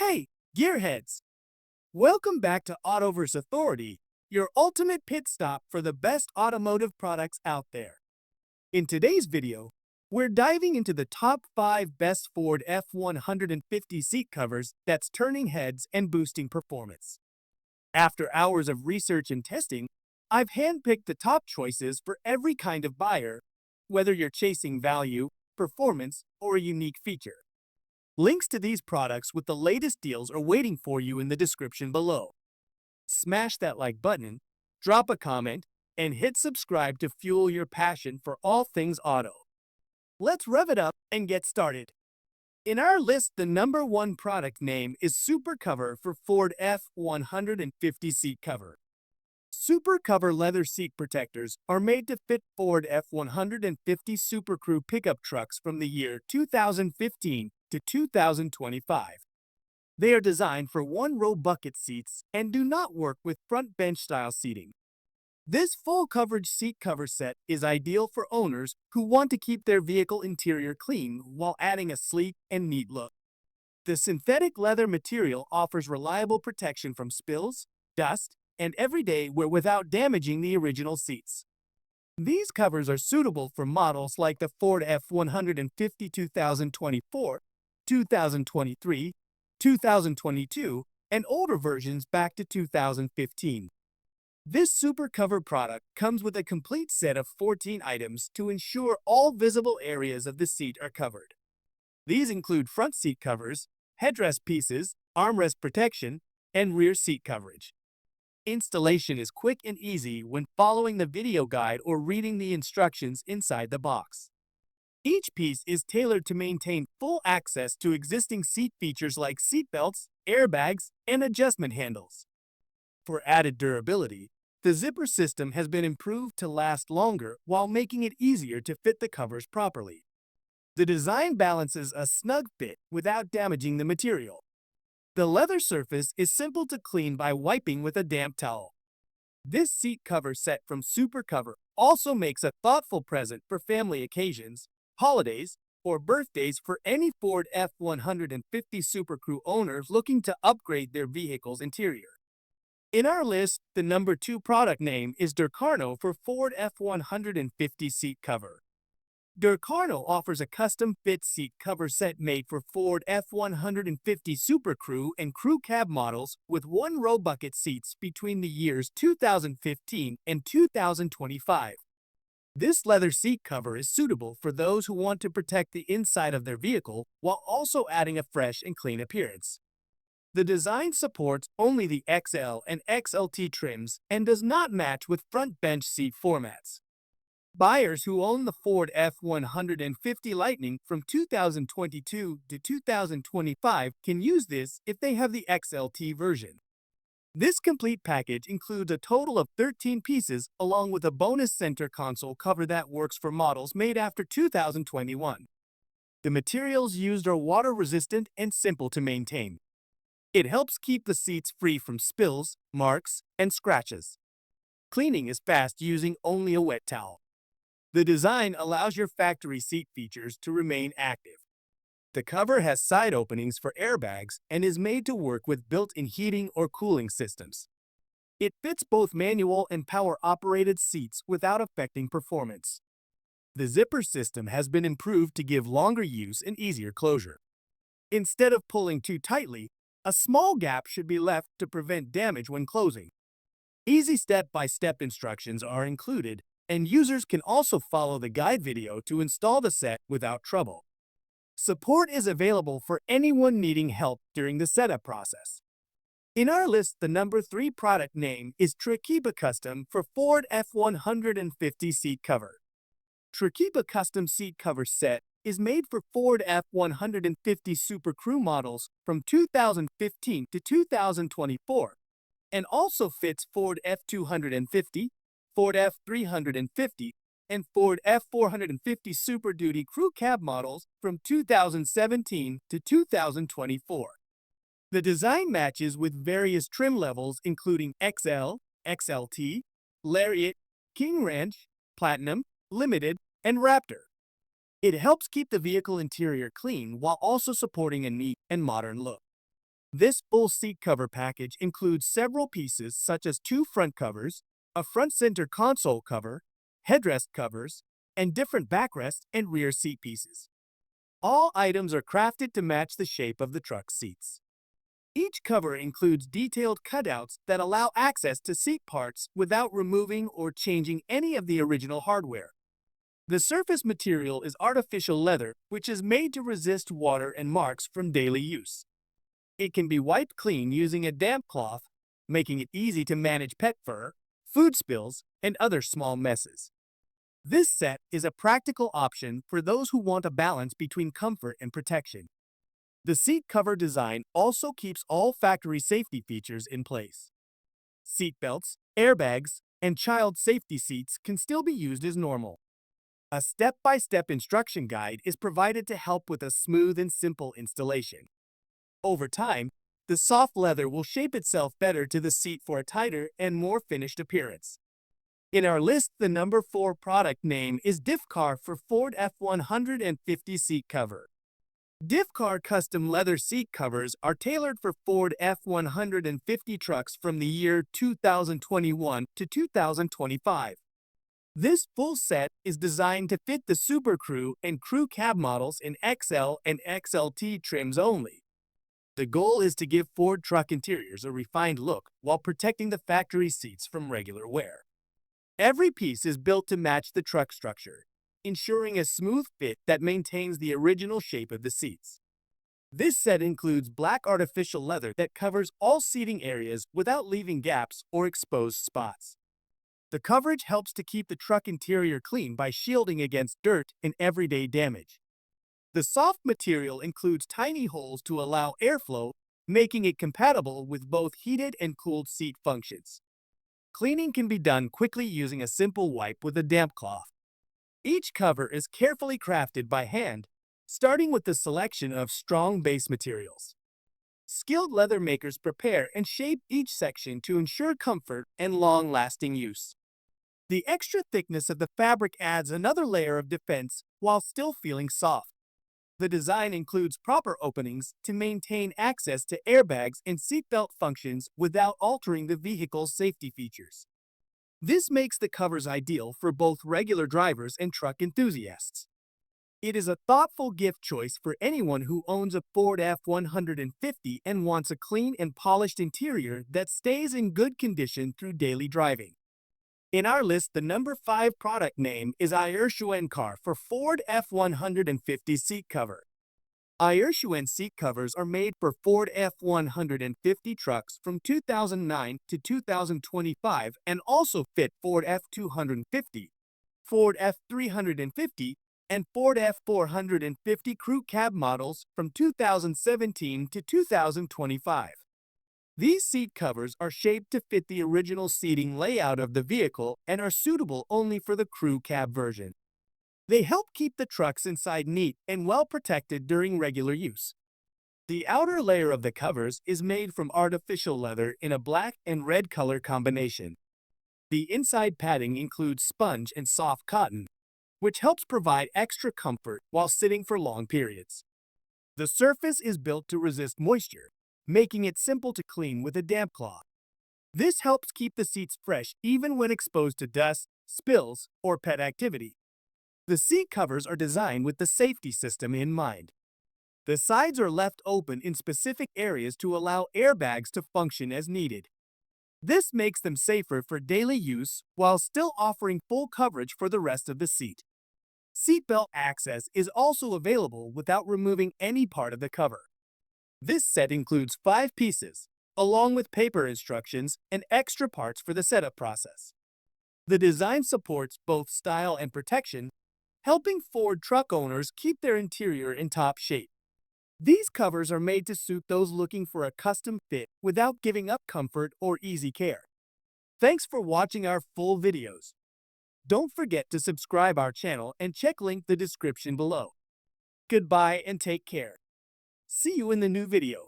Hey, gearheads! Welcome back to Autoverse Authority, your ultimate pit stop for the best automotive products out there. In today's video, we're diving into the top 5 best Ford F-150 seat covers that's turning heads and boosting performance. After hours of research and testing, I've handpicked the top choices for every kind of buyer, whether you're chasing value, performance, or a unique feature. Links to these products with the latest deals are waiting for you in the description below. Smash that like button, drop a comment, and hit subscribe to fuel your passion for all things auto. Let's rev it up and get started. In our list, the number 1 product name is Super Cover for Ford F-150 seat cover. Super Cover leather seat protectors are made to fit Ford F-150 Super Crew pickup trucks from the year 2015 to 2025. They are designed for one-row bucket seats and do not work with front bench-style seating. This full-coverage seat cover set is ideal for owners who want to keep their vehicle interior clean while adding a sleek and neat look. The synthetic leather material offers reliable protection from spills, dust, and everyday wear without damaging the original seats. These covers are suitable for models like the Ford F-150 2024, 2023, 2022, and older versions back to 2015. This Super Cover product comes with a complete set of 14 items to ensure all visible areas of the seat are covered. These include front seat covers, headrest pieces, armrest protection, and rear seat coverage. Installation is quick and easy when following the video guide or reading the instructions inside the box. Each piece is tailored to maintain full access to existing seat features like seat belts, airbags, and adjustment handles. For added durability, the zipper system has been improved to last longer while making it easier to fit the covers properly. The design balances a snug fit without damaging the material. The leather surface is simple to clean by wiping with a damp towel. This seat cover set from Super Cover also makes a thoughtful present for family occasions, holidays, or birthdays for any Ford F-150 Super Crew owners looking to upgrade their vehicle's interior. In our list, the number 2 product name is DrCarNow for Ford F-150 seat cover. DrCarNow offers a custom-fit seat cover set made for Ford F-150 Super Crew and Crew Cab models with one-row bucket seats between the years 2015 and 2025. This leather seat cover is suitable for those who want to protect the inside of their vehicle while also adding a fresh and clean appearance. The design supports only the XL and XLT trims and does not match with front bench seat formats. Buyers who own the Ford F-150 Lightning from 2022 to 2025 can use this if they have the XLT version. This complete package includes a total of 13 pieces along with a bonus center console cover that works for models made after 2021. The materials used are water-resistant and simple to maintain. It helps keep the seats free from spills, marks, and scratches. Cleaning is fast using only a wet towel. The design allows your factory seat features to remain active. The cover has side openings for airbags and is made to work with built-in heating or cooling systems. It fits both manual and power-operated seats without affecting performance. The zipper system has been improved to give longer use and easier closure. Instead of pulling too tightly, a small gap should be left to prevent damage when closing. Easy step-by-step instructions are included, and users can also follow the guide video to install the set without trouble. Support is available for anyone needing help during the setup process. In our list, the number 3 product name is Truckiipa Custom for Ford F-150 seat cover. Truckiipa Custom seat cover set is made for Ford F-150 Super Crew models from 2015 to 2024 and also fits Ford F-250, Ford F-350, and Ford F-450 Super Duty Crew Cab models from 2017 to 2024. The design matches with various trim levels including XL, XLT, Lariat, King Ranch, Platinum, Limited, and Raptor. It helps keep the vehicle interior clean while also supporting a neat and modern look. This full seat cover package includes several pieces such as two front covers, a front center console cover, headrest covers, and different backrest and rear seat pieces. All items are crafted to match the shape of the truck's seats. Each cover includes detailed cutouts that allow access to seat parts without removing or changing any of the original hardware. The surface material is artificial leather, which is made to resist water and marks from daily use. It can be wiped clean using a damp cloth, making it easy to manage pet fur, food spills, and other small messes. This set is a practical option for those who want a balance between comfort and protection. The seat cover design also keeps all factory safety features in place. Seat belts, airbags, and child safety seats can still be used as normal. A step-by-step instruction guide is provided to help with a smooth and simple installation. Over time, the soft leather will shape itself better to the seat for a tighter and more finished appearance. In our list, the number 4 product name is DiffCar for Ford F-150 seat cover. DiffCar custom leather seat covers are tailored for Ford F-150 trucks from the year 2021 to 2025. This full set is designed to fit the Super Crew and Crew Cab models in XL and XLT trims only. The goal is to give Ford truck interiors a refined look while protecting the factory seats from regular wear. Every piece is built to match the truck structure, ensuring a smooth fit that maintains the original shape of the seats. This set includes black artificial leather that covers all seating areas without leaving gaps or exposed spots. The coverage helps to keep the truck interior clean by shielding against dirt and everyday damage. The soft material includes tiny holes to allow airflow, making it compatible with both heated and cooled seat functions. Cleaning can be done quickly using a simple wipe with a damp cloth. Each cover is carefully crafted by hand, starting with the selection of strong base materials. Skilled leather makers prepare and shape each section to ensure comfort and long-lasting use. The extra thickness of the fabric adds another layer of defense while still feeling soft. The design includes proper openings to maintain access to airbags and seatbelt functions without altering the vehicle's safety features. This makes the covers ideal for both regular drivers and truck enthusiasts. It is a thoughtful gift choice for anyone who owns a Ford F-150 and wants a clean and polished interior that stays in good condition through daily driving. In our list, the number 5 product name is Aierxuan for Ford F-150 seat cover. Aierxuan seat covers are made for Ford F-150 trucks from 2009 to 2025 and also fit Ford F-250, Ford F-350, and Ford F-450 crew cab models from 2017 to 2025. These seat covers are shaped to fit the original seating layout of the vehicle and are suitable only for the crew cab version. They help keep the trucks inside neat and well protected during regular use. The outer layer of the covers is made from artificial leather in a black and red color combination. The inside padding includes sponge and soft cotton, which helps provide extra comfort while sitting for long periods. The surface is built to resist moisture, making it simple to clean with a damp cloth. This helps keep the seats fresh even when exposed to dust, spills, or pet activity. The seat covers are designed with the safety system in mind. The sides are left open in specific areas to allow airbags to function as needed. This makes them safer for daily use while still offering full coverage for the rest of the seat. Seatbelt access is also available without removing any part of the cover. This set includes 5 pieces, along with paper instructions and extra parts for the setup process. The design supports both style and protection, helping Ford truck owners keep their interior in top shape. These covers are made to suit those looking for a custom fit without giving up comfort or easy care. Thanks for watching our full videos. Don't forget to subscribe our channel and check link the description below. Goodbye and take care. See you in the new video.